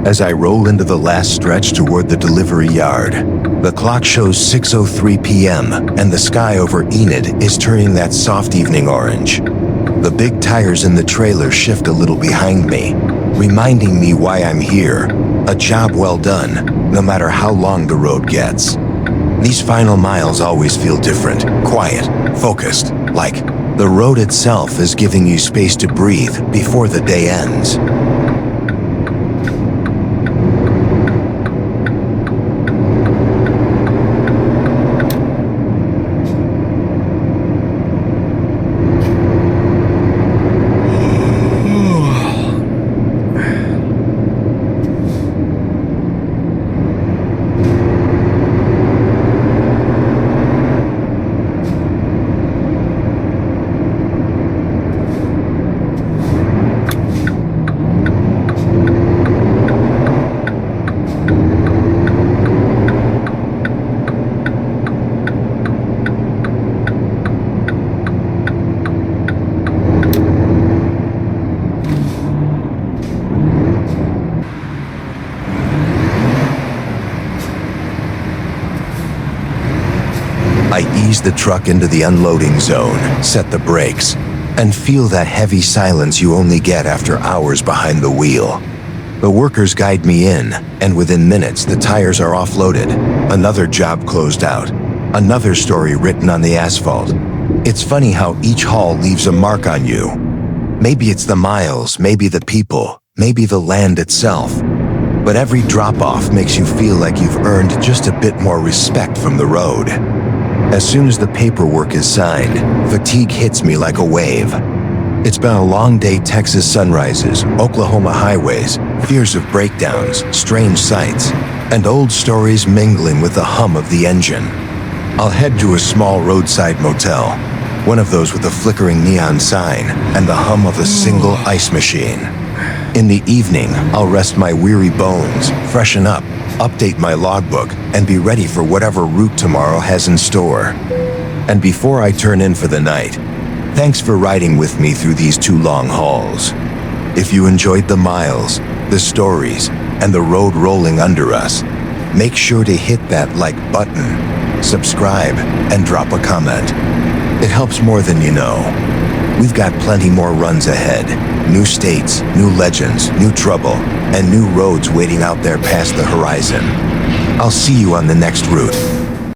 As I roll into the last stretch toward the delivery yard, the clock shows 6:03 p.m. and the sky over Enid is turning that soft evening orange. The big tires in the trailer shift a little behind me, reminding me why I'm here. A job well done, no matter how long the road gets. These final miles always feel different, quiet, focused, like the road itself is giving you space to breathe before the day ends. I ease the truck into the unloading zone, set the brakes, and feel that heavy silence you only get after hours behind the wheel. The workers guide me in, and within minutes the tires are offloaded. Another job closed out. Another story written on the asphalt. It's funny how each haul leaves a mark on you. Maybe it's the miles, maybe the people, maybe the land itself. But every drop-off makes you feel like you've earned just a bit more respect from the road. As soon as the paperwork is signed, fatigue hits me like a wave. It's been a long day. Texas sunrises, Oklahoma highways, fears of breakdowns, strange sights, and old stories mingling with the hum of the engine. I'll head to a small roadside motel, one of those with a flickering neon sign and the hum of a single ice machine. In the evening, I'll rest my weary bones, freshen up, update my logbook, and be ready for whatever route tomorrow has in store. And before I turn in for the night, thanks for riding with me through these 2 long hauls. If you enjoyed the miles, the stories, and the road rolling under us, make sure to hit that like button, subscribe, and drop a comment. It helps more than you know. We've got plenty more runs ahead. New states, new legends, new trouble, and new roads waiting out there past the horizon. I'll see you on the next route.